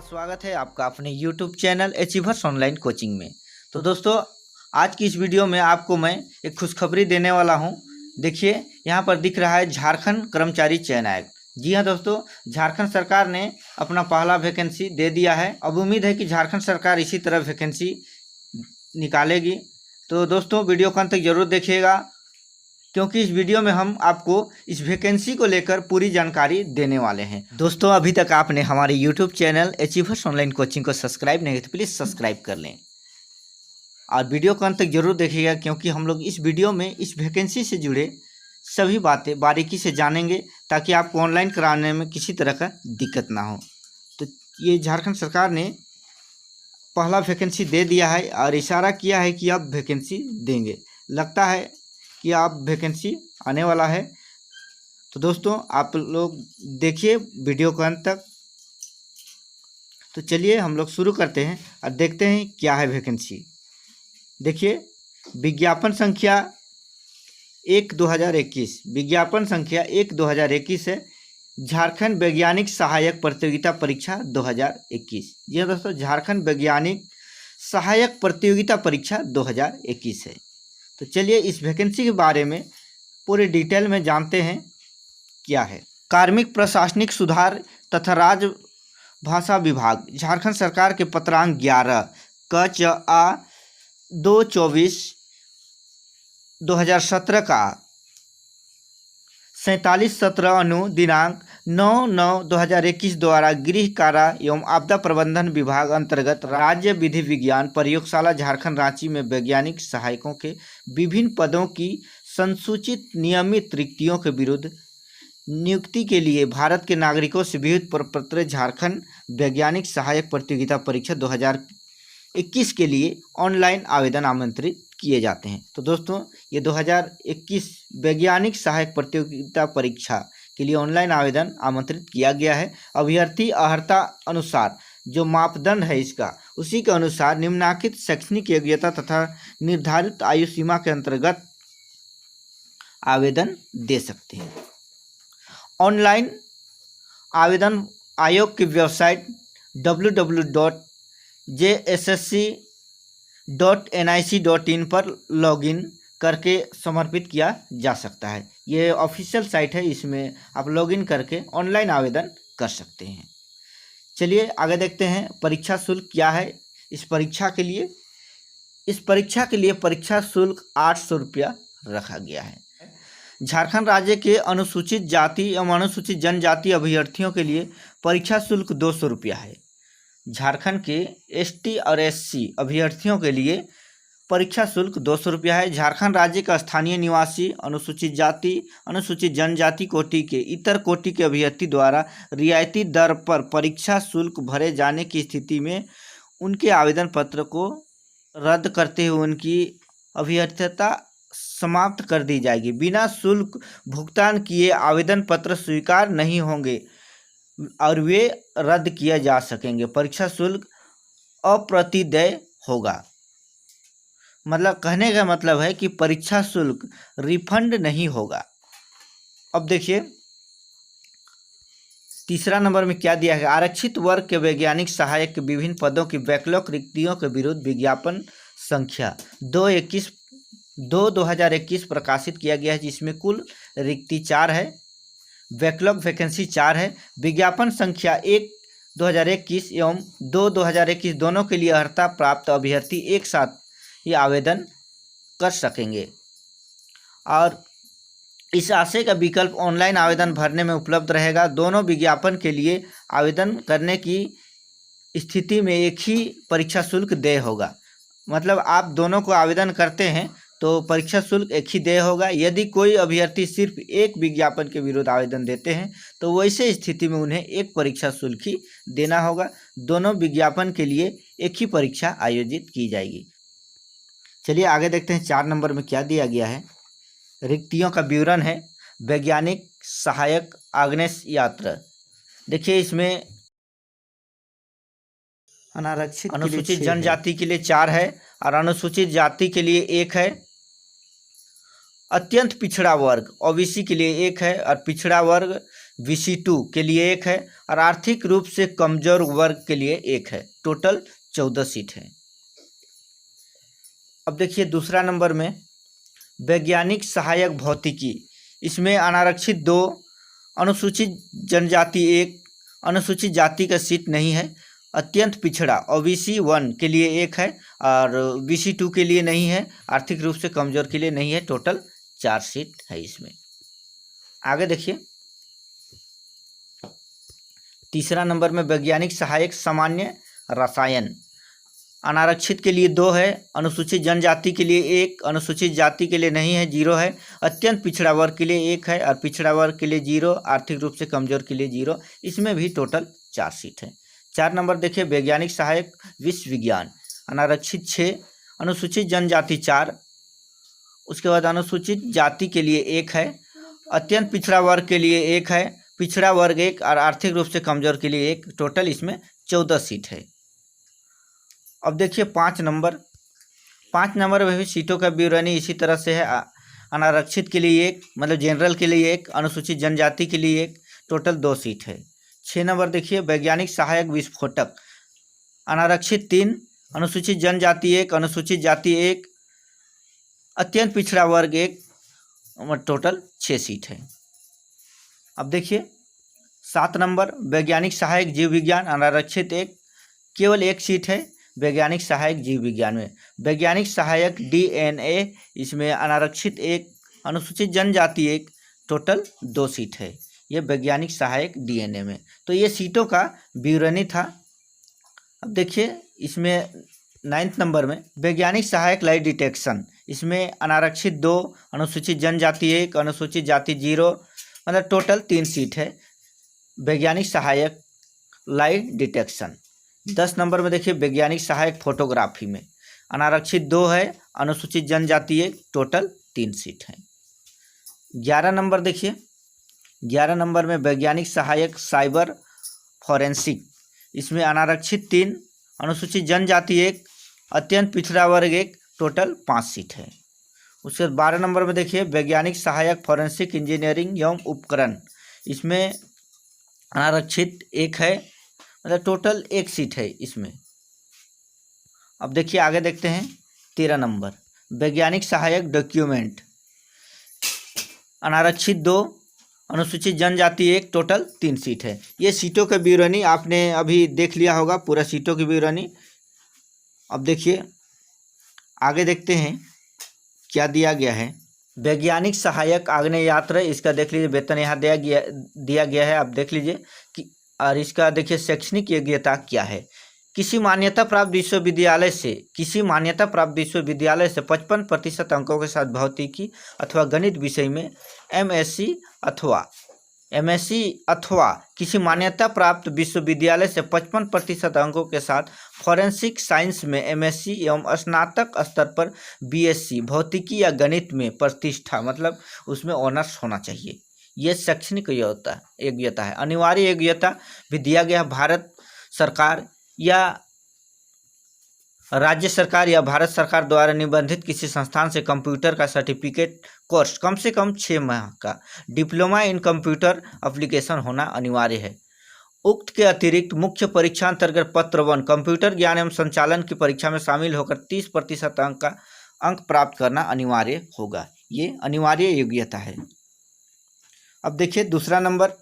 स्वागत है आपका अपने YouTube channel achievers online coaching में। तो दोस्तों, आज की इस वीडियो में आपको मैं एक खुशखबरी देने वाला हूं। देखिए, यहां पर दिख रहा है झारखंड कर्मचारी चयन आयोग। जी हां दोस्तों, झारखंड सरकार ने अपना पहला वैकेंसी दे दिया है। अब उम्मीद है कि झारखंड सरकार इसी तरह वैकेंसी निकालेगी। तो दोस्तों, वीडियो को अंत तक जरूर देखिएगा, क्योंकि इस वीडियो में हम आपको इस वैकेंसी को लेकर पूरी जानकारी देने वाले हैं। दोस्तों, अभी तक आपने हमारे YouTube channel achievers online coaching को सब्सक्राइब नहीं किया तो प्लीज़ सब्सक्राइब कर लें और वीडियो को अंत तक जरूर देखिएगा, क्योंकि हम लोग इस वीडियो में इस वैकेंसी से जुड़े सभी बातें बारीकी से जानेंगे, ताकि आपको ऑनलाइन कराने में किसी तरह का दिक्कत ना हो। तो ये झारखंड सरकार ने पहला वैकेंसी दे दिया है और इशारा किया है कि अब वैकेंसी देंगे। लगता है कि आप वैकेंसी आने वाला है। तो दोस्तों, आप लोग देखिए वीडियो को अंत तक। तो चलिए हम लोग शुरू करते हैं और देखते हैं क्या है वैकेंसी। देखिए, विज्ञापन संख्या 1/2021, विज्ञापन संख्या 1/2021 है। झारखंड वैज्ञानिक सहायक प्रतियोगिता परीक्षा 2021। जी हाँ दोस्तों, झारखंड वैज्ञानिक सहायक प्रतियोगिता परीक्षा 2021 है। तो चलिए इस वैकेंसी के बारे में पूरे डिटेल में जानते हैं क्या है। कार्मिक प्रशासनिक सुधार तथा राजभाषा विभाग, झारखंड सरकार के पत्रांक 11 क च आ 2/24/2017 का 47/17 अनु दिनांक 9/9/2021 द्वारा गृह कारा एवं आपदा प्रबंधन विभाग अंतर्गत राज्य विधि विज्ञान प्रयोगशाला झारखंड रांची में वैज्ञानिक सहायकों के विभिन्न पदों की संसूचित नियमित रिक्तियों के विरुद्ध नियुक्ति के लिए भारत के नागरिकों से विहित प्रपत्र झारखंड वैज्ञानिक सहायक प्रतियोगिता परीक्षा 2021 के लिए ऑनलाइन आवेदन आमंत्रित किए जाते हैं। तो दोस्तों, ये 2021 वैज्ञानिक सहायक प्रतियोगिता परीक्षा के लिए ऑनलाइन आवेदन आमंत्रित किया गया है। अभ्यर्थी अर्हता अनुसार जो मापदंड है इसका, उसी के अनुसार निम्नलिखित शैक्षणिक योग्यता तथा निर्धारित आयु सीमा के अंतर्गत आवेदन दे सकते हैं। ऑनलाइन आवेदन आयोग की वेबसाइट www.jssc.nic.in पर लॉगिन करके समर्पित किया जा सकता है। ये ऑफिशियल साइट है, इसमें आप लॉगिन करके ऑनलाइन आवेदन कर सकते हैं। चलिए आगे देखते हैं परीक्षा शुल्क क्या है इस परीक्षा के लिए। इस परीक्षा के लिए परीक्षा शुल्क 800 रुपया रखा गया है। झारखंड राज्य के अनुसूचित जाति एवं अनुसूचित जनजाति अभ्यर्थियों के लिए परीक्षा शुल्क 200 रुपया है। झारखंड के ST और SC अभ्यर्थियों के लिए परीक्षा शुल्क 200 रुपया है। झारखंड राज्य का स्थानीय निवासी अनुसूचित जाति अनुसूचित जनजाति कोटि के इतर कोटि के अभ्यर्थी द्वारा रियायती दर पर परीक्षा शुल्क भरे जाने की स्थिति में उनके आवेदन पत्र को रद्द करते हुए उनकी अभ्यर्थता समाप्त कर दी जाएगी। बिना शुल्क भुगतान किए आवेदन पत्र स्वीकार नहीं होंगे और वे रद्द किए जा सकेंगे। परीक्षा शुल्क अप्रतिदेय होगा। मतलब कहने का मतलब है कि परीक्षा शुल्क रिफंड नहीं होगा। अब देखिए तीसरा नंबर में क्या दिया है। आरक्षित वर्ग के वैज्ञानिक सहायक के विभिन्न पदों की बैकलॉग रिक्तियों के विरुद्ध विज्ञापन संख्या 2/2021 प्रकाशित किया गया है, जिसमें कुल रिक्ति 4 है, बैकलॉग वैकेंसी 4 है। विज्ञापन संख्या 1/2021 एवं 2/2021 दोनों के लिए अर्हता प्राप्त अभ्यर्थी एक साथ ये आवेदन कर सकेंगे और इस आशय का विकल्प ऑनलाइन आवेदन भरने में उपलब्ध रहेगा। दोनों विज्ञापन के लिए आवेदन करने की स्थिति में एक ही परीक्षा शुल्क देय होगा। मतलब आप दोनों को आवेदन करते हैं तो परीक्षा शुल्क एक ही देय होगा। यदि कोई अभ्यर्थी सिर्फ एक विज्ञापन के विरुद्ध आवेदन देते हैं तो वैसे स्थिति में उन्हें एक परीक्षा शुल्क ही देना होगा। दोनों विज्ञापन के लिए एक ही परीक्षा आयोजित की जाएगी। चलिए आगे देखते हैं 4 नंबर में क्या दिया गया है। रिक्तियों का विवरण है। वैज्ञानिक सहायक आग्नेय यात्रा। देखिए, इसमें अनारक्षित अनुसूचित जनजाति के लिए 4 है और अनुसूचित जाति के लिए 1 है। अत्यंत पिछड़ा वर्ग OBC के लिए 1 है और पिछड़ा वर्ग VC2 के लिए 1 है और आर्थिक रूप से कमजोर वर्ग के लिए 1 है। टोटल 14 सीट है। अब देखिए दूसरा नंबर में वैज्ञानिक सहायक भौतिकी, इसमें अनारक्षित 2, अनुसूचित जनजाति 1, अनुसूचित जाति का सीट नहीं है। अत्यंत पिछड़ा OBC 1 के लिए 1 है और VC2 के लिए नहीं है। आर्थिक रूप से कमजोर के लिए नहीं है। टोटल 4 सीट है इसमें। आगे देखिए तीसरा नंबर में वैज्ञानिक सहायक सामान्य रसायन, अनारक्षित के लिए 2 है, अनुसूचित जनजाति के लिए 1, अनुसूचित जाति के लिए नहीं है 0 है, अत्यंत पिछड़ा वर्ग के लिए 1 है और पिछड़ा वर्ग के लिए 0, आर्थिक रूप से कमजोर के लिए 0। इसमें भी टोटल 4 सीट है। 4 नंबर देखिए वैज्ञानिक सहायक विश्व विज्ञान, अनारक्षित 6, अनुसूचित जनजाति 4, उसके बाद अनुसूचित जाति के लिए 1 है, अत्यंत पिछड़ा वर्ग के लिए 1 है, पिछड़ा वर्ग 1 और आर्थिक रूप से कमजोर के लिए 1। टोटल इसमें 14 सीट है। अब देखिए 5 नंबर में भी सीटों का विवरणी इसी तरह से है। अनारक्षित के लिए 1, मतलब जनरल के लिए 1, अनुसूचित जनजाति के लिए 1, टोटल 2 सीट है। 6 नंबर देखिए वैज्ञानिक सहायक विस्फोटक, अनारक्षित 3, अनुसूचित जनजाति 1, अनुसूचित जाति 1, अत्यंत पिछड़ा वर्ग 1, टोटल 6 सीट है। अब देखिए 7 नंबर वैज्ञानिक सहायक जीव विज्ञान, अनारक्षित 1, केवल 1 सीट है वैज्ञानिक सहायक जीव विज्ञान में। वैज्ञानिक सहायक DNA, इसमें अनारक्षित 1, अनुसूचित जनजाति 1, टोटल 2 सीट है। ये वैज्ञानिक सहायक DNA में। तो ये सीटों का विवरणी था। अब देखिए इसमें 9 नंबर में वैज्ञानिक सहायक लाई डिटेक्शन, इसमें अनारक्षित 2, अनुसूचित जनजाति 1, अनुसूचित जाति 0, मतलब टोटल 3 सीट है वैज्ञानिक सहायक लाई डिटेक्शन। 10 नंबर में देखिए वैज्ञानिक सहायक फोटोग्राफी में, अनारक्षित 2 है, अनुसूचित जनजाति 1, टोटल 3 सीट है। 11 नंबर देखिए 11 नंबर में वैज्ञानिक सहायक साइबर फॉरेंसिक, इसमें अनारक्षित 3, अनुसूचित जनजाति 1, अत्यंत पिछड़ा वर्ग 1, टोटल 5 सीट है। उसके बाद 12 नंबर में देखिए वैज्ञानिक सहायक फॉरेंसिक इंजीनियरिंग एवं उपकरण, इसमें अनारक्षित 1 है, मतलब टोटल 1 सीट है इसमें। अब देखिए आगे देखते हैं 13 नंबर वैज्ञानिक सहायक डॉक्यूमेंट, अनारक्षित 2, अनुसूचित जनजाति 1, टोटल 3 सीट है। ये सीटों का विवरणी आपने अभी देख लिया होगा, पूरा सीटों की विवरणी। अब देखिए आगे देखते हैं क्या दिया गया है। वैज्ञानिक सहायक आग्नेय यात्री, इसका देख लीजिए वेतन यहाँ दिया गया है, आप देख लीजिए कि। और इसका देखिए शैक्षणिक योग्यता क्या है। किसी मान्यता प्राप्त विश्वविद्यालय से 55% अंकों के साथ भौतिकी अथवा गणित विषय में MSc अथवा किसी मान्यता प्राप्त विश्वविद्यालय से 55% अंकों के साथ फॉरेंसिक साइंस में MSc एवं स्नातक स्तर पर BSc भौतिकी या गणित में प्रतिष्ठा, मतलब उसमें ऑनर्स होना चाहिए। ये शैक्षणिक योग्यता है। अनिवार्य योग्यता भी दिया गया। भारत सरकार या राज्य सरकार या भारत सरकार द्वारा निबंधित किसी संस्थान से कंप्यूटर का सर्टिफिकेट कोर्स कम से कम 6 माह का डिप्लोमा इन कंप्यूटर एप्लीकेशन होना अनिवार्य है। उक्त के अतिरिक्त मुख्य परीक्षा अंतर्गत पत्र 1 कंप्यूटर ज्ञान एवं संचालन की परीक्षा में शामिल होकर 30% अंक प्राप्त करना अनिवार्य होगा। ये अनिवार्य योग्यता है। अब देखिए दूसरा नंबर,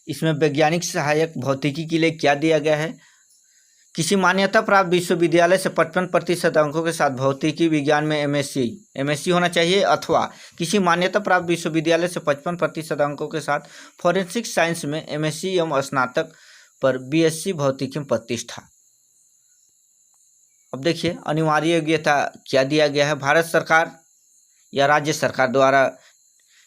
इसमें वैज्ञानिक सहायक भौतिकी के लिए क्या दिया गया है। किसी मान्यता प्राप्त विश्वविद्यालय से 55% अंकों के साथ भौतिकी विज्ञान में MSc होना चाहिए अथवा किसी मान्यता प्राप्त विश्वविद्यालय से 55% अंकों के साथ फॉरेंसिक साइंस में MSc एवं स्नातक पर BSc भौतिकी में प्रतिष्ठा। अब देखिए अनिवार्य योग्यता क्या दिया गया है। भारत सरकार या राज्य सरकार द्वारा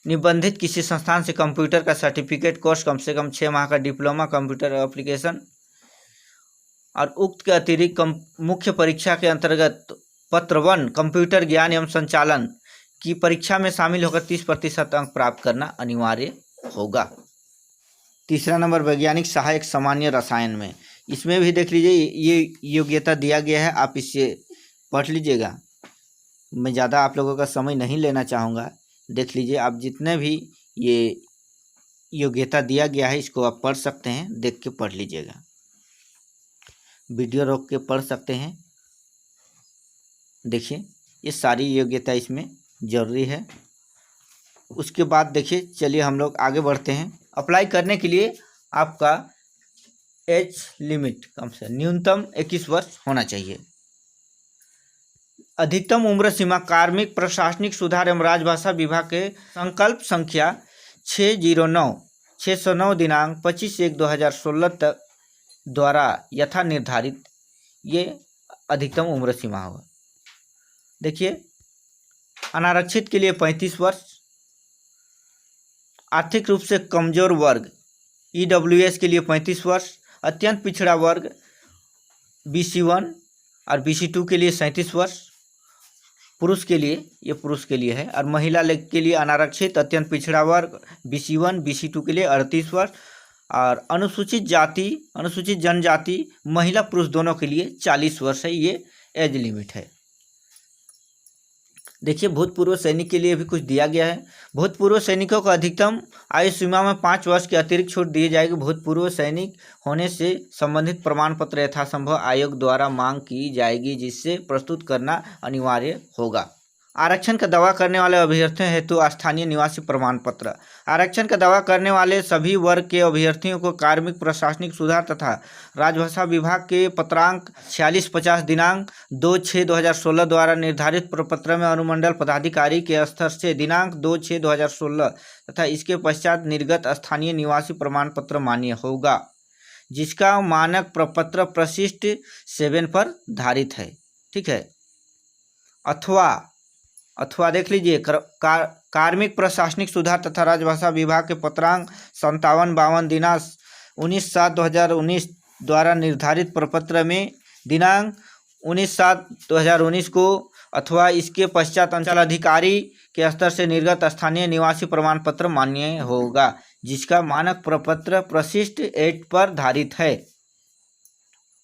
निबंधित किसी संस्थान से कंप्यूटर का सर्टिफिकेट कोर्स कम से कम 6 माह का डिप्लोमा कंप्यूटर एप्लीकेशन, और उक्त के अतिरिक्त मुख्य परीक्षा के अंतर्गत पत्र 1 कंप्यूटर ज्ञान एवं संचालन की परीक्षा में शामिल होकर 30% अंक प्राप्त करना अनिवार्य होगा। तीसरा नंबर वैज्ञानिक सहायक सामान्य रसायन में, इसमें भी देख लीजिए ये योग्यता दिया गया है, आप इससे पढ़ लीजिएगा। मैं ज़्यादा आप लोगों का समय नहीं लेना चाहूँगा। देख लीजिए आप जितने भी ये योग्यता दिया गया है, इसको आप पढ़ सकते हैं, देख के पढ़ लीजिएगा, वीडियो रोक के पढ़ सकते हैं। देखिए ये सारी योग्यता इसमें ज़रूरी है। उसके बाद देखिए, चलिए हम लोग आगे बढ़ते हैं। अप्लाई करने के लिए आपका एज लिमिट कम से न्यूनतम 21 वर्ष होना चाहिए। अधिकतम उम्र सीमा कार्मिक प्रशासनिक सुधार एवं राजभाषा विभाग के संकल्प संख्या 609 दिनांक 25/1/2016 तक द्वारा यथा निर्धारित ये अधिकतम उम्र सीमा होगा। देखिए अनारक्षित के लिए 35 वर्ष, आर्थिक रूप से कमजोर वर्ग EWS के लिए 35 वर्ष, अत्यंत पिछड़ा वर्ग BC1 और BC2 के लिए 37 वर्ष, पुरुष के लिए ये पुरुष के लिए है, और महिला के लिए अनारक्षित अत्यंत पिछड़ा वर्ग BC1 BC2 के लिए 38 वर्ष, और अनुसूचित जाति अनुसूचित जनजाति महिला पुरुष दोनों के लिए 40 वर्ष है, ये एज लिमिट है। देखिए भूतपूर्व सैनिक के लिए भी कुछ दिया गया है। भूतपूर्व सैनिकों को अधिकतम आयु सीमा में 5 वर्ष की अतिरिक्त छूट दी जाएगी। भूतपूर्व सैनिक होने से संबंधित प्रमाण पत्र यथासंभव आयोग द्वारा मांग की जाएगी, जिससे प्रस्तुत करना अनिवार्य होगा। आरक्षण का दावा करने वाले अभ्यर्थियों हेतु स्थानीय निवासी प्रमाण पत्र। आरक्षण का दावा करने वाले सभी वर्ग के अभ्यर्थियों को कार्मिक प्रशासनिक सुधार तथा राजभाषा विभाग के पत्रांक 4650 दिनांक 2/6/2016 द्वारा निर्धारित प्रपत्र में अनुमंडल पदाधिकारी के स्तर से दिनांक 2/6/2016 तथा इसके पश्चात निर्गत स्थानीय निवासी प्रमाण पत्र मान्य होगा, जिसका मानक प्रपत्र प्रशिष्ट 7 पर धारित है। ठीक है। अथवा देख लीजिए, कार्मिक प्रशासनिक सुधार तथा राजभाषा विभाग के पत्रांक 5752 दिनांक 19/7/2019 द्वारा निर्धारित प्रपत्र में दिनांक 19/7/2019 को अथवा इसके पश्चात अंचल अधिकारी के स्तर से निर्गत स्थानीय निवासी प्रमाण पत्र मान्य होगा, जिसका मानक प्रपत्र प्रशिष्ट 8 पर धारित है।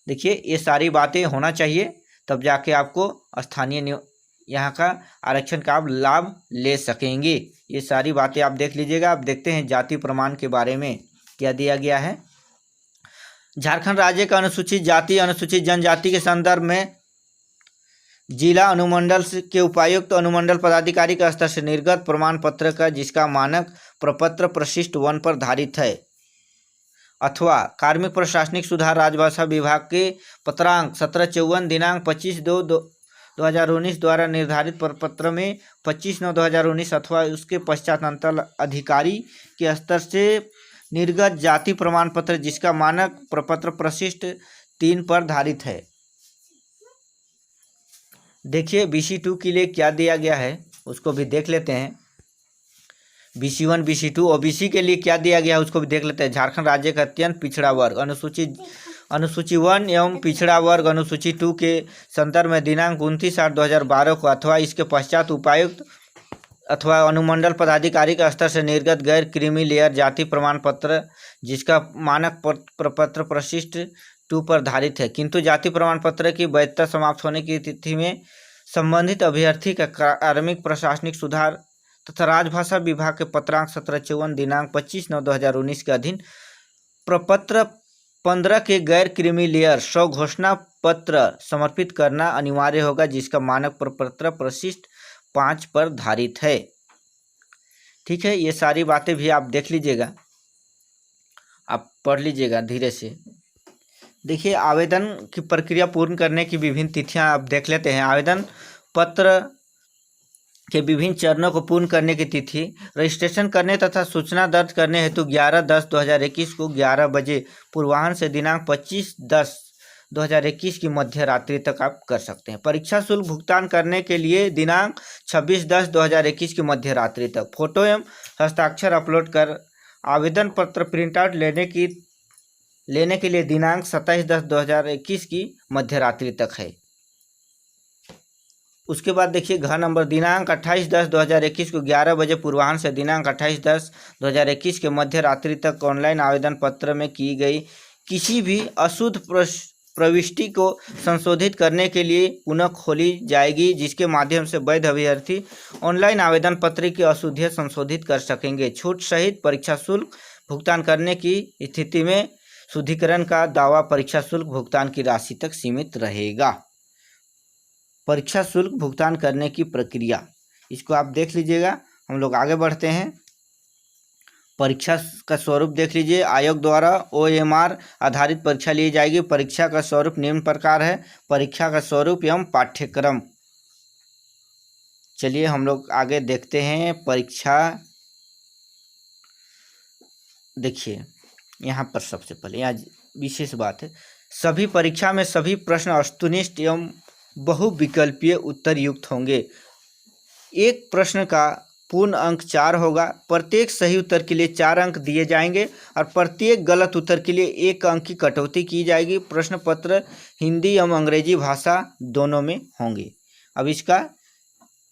देखिए ये सारी बातें होना चाहिए, तब जाके आपको स्थानीय यहाँ का आरक्षण का आप लाभ ले सकेंगे। ये सारी बातें आप देख लीजिएगा। आप देखते हैं जाति प्रमाण के बारे में क्या दिया गया है। झारखंड राज्य का अनुसूचित जाति अनुसूचित जनजाति के संदर्भ में जिला अनुमंडल के उपायुक्त अनुमंडल पदाधिकारी का स्तर से निर्गत प्रमाण पत्र का जिसका मानक प्रपत्र प्रशिष्ट 1 पर धारित है, अथवा कार्मिक प्रशासनिक सुधार राजभाषा विभाग के पत्रांक 1754 दिनांक 25/2/2019 द्वारा निर्धारित प्रपत्र में 25/9/2019 अथवा उसके पश्चात अंचल अधिकारी के स्तर से निर्गत जाति प्रमाण पत्र जिसका मानक प्रपत्र प्रशिष्ट 3 पर धारित है। देखिए BC2 के लिए क्या दिया गया है उसको भी देख लेते हैं। BC1 BC2 OBC के लिए क्या दिया गया है उसको भी देख लेते हैं। झारखंड राज्य का अत्यंत पिछड़ा वर्ग अनुसूची 1 एवं पिछड़ा वर्ग अनुसूची 2 के संदर्भ में दिनांक 29/8/2012 को अथवा इसके पश्चात उपायुक्त अथवा अनुमंडल पदाधिकारी का स्तर से निर्गत गैर क्रीमी लेयर जाति प्रमाण पत्र जिसका मानक प्रपत्र प्रशिष्ट 2 पर धारित है, किंतु जाति प्रमाण पत्र की वैधता समाप्त होने की तिथि में संबंधित अभ्यर्थी का कार्मिक प्रशासनिक सुधार तथा राजभाषा विभाग के पत्रांक 1754 दिनांक 25/9/2019 के अधीन प्रपत्र 15 के गैर क्रीमी लेयर स्वघोषणा पत्र समर्पित करना अनिवार्य होगा, जिसका मानक प्रपत्र प्रशिष्ट 5 पर धारित है। ठीक है, ये सारी बातें भी आप देख लीजिएगा, आप पढ़ लीजिएगा धीरे से। देखिए आवेदन की प्रक्रिया पूर्ण करने की विभिन्न तिथियां आप देख लेते हैं। आवेदन पत्र के विभिन्न चरणों को पूर्ण करने की तिथि रजिस्ट्रेशन करने तथा सूचना दर्ज करने हेतु 11/10/2021 को 11 बजे पूर्वाह्न से दिनांक 25/10/2021 की मध्य रात्रि तक आप कर सकते हैं। परीक्षा शुल्क भुगतान करने के लिए दिनांक 26/10/2021 की मध्य रात्रि तक। फोटो एवं हस्ताक्षर अपलोड कर आवेदन पत्र प्रिंट आउट लेने के लिए दिनांक 27/10/2021 की मध्य रात्रि तक है। उसके बाद देखिए घ नंबर दिनांक 28/10/2021 को 11 बजे पूर्वाह्न से दिनांक 28/10/2021 के मध्य रात्रि तक ऑनलाइन आवेदन पत्र में की गई किसी भी अशुद्ध प्रविष्टि को संशोधित करने के लिए पुनः खोली जाएगी, जिसके माध्यम से वैध अभ्यर्थी ऑनलाइन आवेदन पत्र की अशुद्धियां संशोधित कर सकेंगे। छूट सहित परीक्षा शुल्क भुगतान करने की स्थिति में शुद्धिकरण का दावा परीक्षा शुल्क भुगतान की राशि तक सीमित रहेगा। परीक्षा शुल्क भुगतान करने की प्रक्रिया, इसको आप देख लीजिएगा। हम लोग आगे बढ़ते हैं। परीक्षा का स्वरूप देख लीजिए। आयोग द्वारा OMR आधारित परीक्षा ली जाएगी। परीक्षा का स्वरूप निम्न प्रकार है। परीक्षा का स्वरूप एवं पाठ्यक्रम, चलिए हम लोग आगे देखते हैं। परीक्षा देखिए, यहाँ पर सबसे पहले यहाँ विशेष बात है, सभी परीक्षा में सभी प्रश्न वस्तुनिष्ठ एवं बहुविकल्पीय उत्तर युक्त होंगे। एक प्रश्न का पूर्ण अंक 4 होगा। प्रत्येक सही उत्तर के लिए 4 अंक दिए जाएंगे और प्रत्येक गलत उत्तर के लिए 1 अंक की कटौती की जाएगी। प्रश्न पत्र हिंदी एवं अंग्रेजी भाषा दोनों में होंगे। अब इसका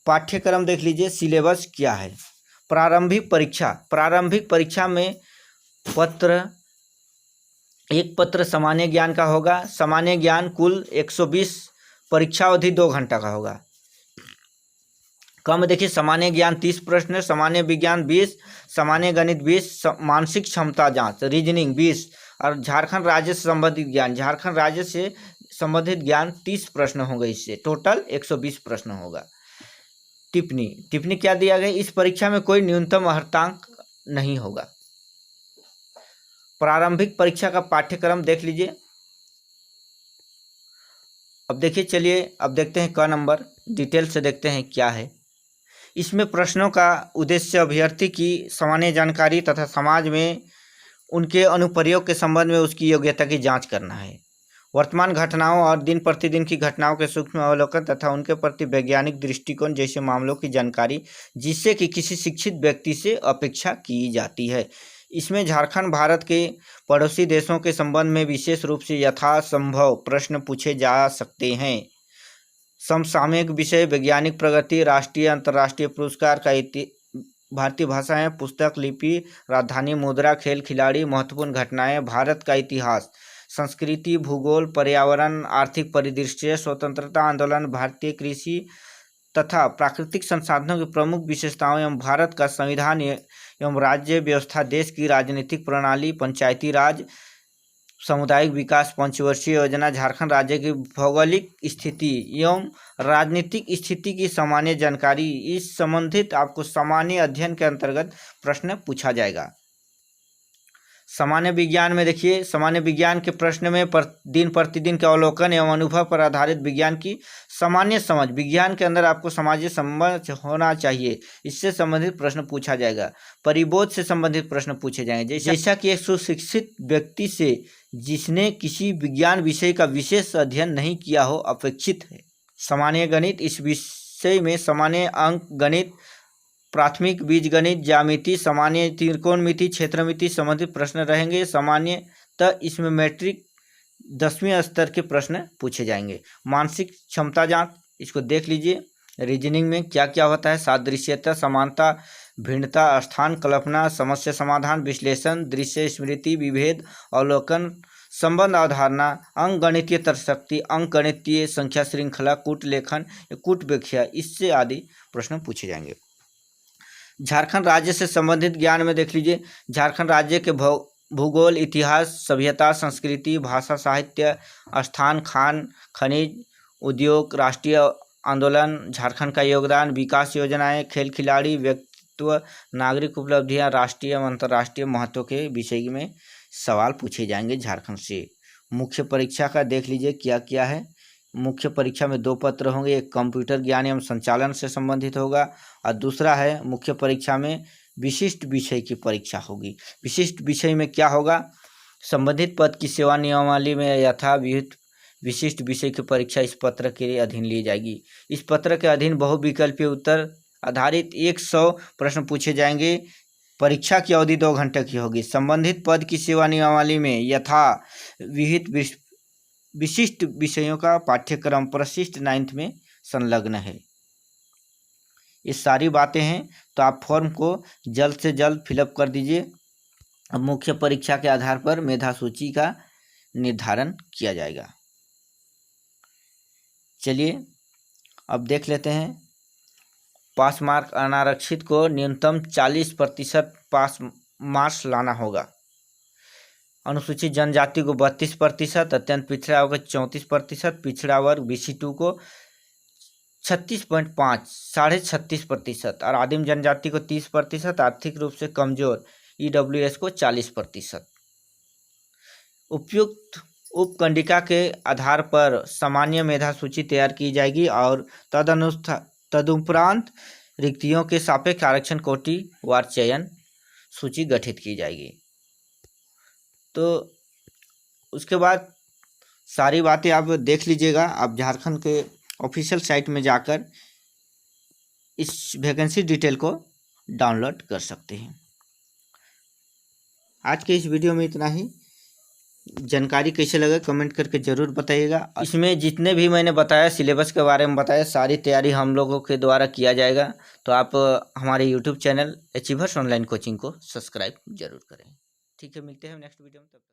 पाठ्यक्रम देख लीजिए, सिलेबस क्या है। प्रारंभिक परीक्षा में एक पत्र सामान्य ज्ञान का होगा। सामान्य ज्ञान कुल 120, परीक्षा अवधि 2 घंटा का होगा। कम देखिए, सामान्य ज्ञान 30 प्रश्न, सामान्य विज्ञान 20, सामान्य गणित 20, मानसिक क्षमता जांच रीजनिंग 20 और झारखंड राज्य से संबंधित ज्ञान 30 प्रश्न होंगे। इससे टोटल 120 प्रश्न होगा। टिप्पणी क्या दिया गया, इस परीक्षा में कोई न्यूनतम अर्हतांक नहीं होगा। प्रारंभिक परीक्षा का पाठ्यक्रम देख लीजिए। अब देखिए, चलिए अब देखते हैं क नंबर, डिटेल से देखते हैं क्या है। इसमें प्रश्नों का उद्देश्य अभ्यर्थी की सामान्य जानकारी तथा समाज में उनके अनुप्रयोग के संबंध में उसकी योग्यता की जांच करना है। वर्तमान घटनाओं और दिन प्रतिदिन की घटनाओं के सूक्ष्म अवलोकन तथा उनके प्रति वैज्ञानिक दृष्टिकोण जैसे मामलों की जानकारी, जिससे कि किसी शिक्षित व्यक्ति से अपेक्षा की जाती है। इसमें झारखंड भारत के पड़ोसी देशों के संबंध में विशेष रूप से यथासंभव प्रश्न पूछे जा सकते हैं। समसामयिक विषय, वैज्ञानिक प्रगति, राष्ट्रीय अंतर्राष्ट्रीय पुरस्कार का भारतीय भाषाएं, पुस्तक, लिपि, राजधानी मुद्रा, खेल खिलाड़ी, महत्वपूर्ण घटनाएं, भारत का इतिहास, संस्कृति, भूगोल, पर्यावरण, आर्थिक परिदृश्य, स्वतंत्रता आंदोलन, भारतीय कृषि तथा प्राकृतिक संसाधनों की प्रमुख विशेषताओं एवं भारत का संविधान एवं राज्य व्यवस्था, देश की राजनीतिक प्रणाली, पंचायती राज, सामुदायिक विकास, पंचवर्षीय योजना, झारखंड राज्य की भौगोलिक स्थिति एवं राजनीतिक स्थिति की सामान्य जानकारी, इस संबंधित आपको सामान्य अध्ययन के अंतर्गत प्रश्न पूछा जाएगा। सामान्य विज्ञान में देखिए, सामान्य विज्ञान के प्रश्न में दिन प्रतिदिन के अवलोकन एवं अनुभव पर आधारित विज्ञान की सामान्य समझ, विज्ञान के अंदर आपको सामाजिक समझ होना चाहिए, इससे संबंधित प्रश्न पूछा जाएगा। परिबोध से संबंधित प्रश्न पूछे जाएंगे, जैसा कि एक सुशिक्षित व्यक्ति से जिसने किसी विज्ञान विषय का विशेष अध्ययन नहीं किया हो अपेक्षित है। सामान्य गणित, इस विषय में सामान्य अंक गणित, प्राथमिक बीजगणित, ज्यामिति, सामान्य त्रिकोणमिति, क्षेत्रमिति संबंधित प्रश्न रहेंगे। सामान्यतः इसमें मैट्रिक 10वीं स्तर के प्रश्न पूछे जाएंगे। मानसिक क्षमता जांच, इसको देख लीजिए। रीजनिंग में क्या क्या होता है, सादृश्यता, समानता, भिन्नता, स्थान कल्पना, समस्या समाधान, विश्लेषण, दृश्य स्मृति, विभेद, अवलोकन, संबंध अवधारणा, अंक गणितीय तर्कशक्ति, अंक गणितीय संख्या श्रृंखला, कूट लेखन, कूट व्याख्या, इससे आदि प्रश्न पूछे जाएंगे। झारखंड राज्य से संबंधित ज्ञान में देख लीजिए। झारखंड राज्य के भूगोल, इतिहास, सभ्यता, संस्कृति, भाषा, साहित्य, स्थान, खान, खनिज, उद्योग, राष्ट्रीय आंदोलन, झारखंड का योगदान, विकास योजनाएं, खेल खिलाड़ी, व्यक्तित्व, नागरिक उपलब्धियां, राष्ट्रीय एवं अंतर्राष्ट्रीय महत्व के विषय में सवाल पूछे जाएंगे झारखंड से। मुख्य परीक्षा का देख लीजिए क्या क्या है। मुख्य परीक्षा में 2 पत्र होंगे, एक कंप्यूटर ज्ञान एवं संचालन से संबंधित होगा और दूसरा है मुख्य परीक्षा में विशिष्ट विषय की परीक्षा होगी। विशिष्ट विषय में क्या होगा, संबंधित पद की सेवा नियमावली में यथाविहित विशिष्ट विषय की परीक्षा इस पत्र के अधीन ली जाएगी। इस पत्र के अधीन बहुविकल्पीय उत्तर आधारित 100 प्रश्न पूछे जाएंगे। परीक्षा की अवधि 2 घंटे की होगी। संबंधित पद की सेवा नियमावली में यथाविहित विशिष्ट विषयों का पाठ्यक्रम प्रशिष्ट 9th में संलग्न है। ये सारी बातें हैं, तो आप फॉर्म को जल्द से जल्द फिलअप कर दीजिए। अब मुख्य परीक्षा के आधार पर मेधा सूची का निर्धारण किया जाएगा। चलिए अब देख लेते हैं। पास मार्क अनारक्षित को न्यूनतम 40% पास मार्क्स लाना होगा। अनुसूचित जनजाति को 32%, अत्यंत पिछड़ा वर्ग 34%, पिछड़ा वर्ग BC2 को 36.5 36.5%, और आदिम जनजाति को 30%, आर्थिक रूप से कमजोर EWS को 40%। उपयुक्त उपकंडिका के आधार पर सामान्य मेधा सूची तैयार की जाएगी और तदुपरांत रिक्तियों के सापेक्ष आरक्षण कोटि वार चयन सूची गठित की जाएगी। तो उसके बाद सारी बातें आप देख लीजिएगा। आप झारखंड के ऑफिशियल साइट में जाकर इस वैकेंसी डिटेल को डाउनलोड कर सकते हैं। आज के इस वीडियो में इतना ही। जानकारी कैसे लगा कमेंट करके ज़रूर बताइएगा। इसमें जितने भी मैंने बताया सिलेबस के बारे में बताया, सारी तैयारी हम लोगों के द्वारा किया जाएगा। तो आप हमारे YouTube channel achievers online coaching को सब्सक्राइब जरूर करें। ठीक है, मिलते हैं नेक्स्ट वीडियो में। तब तक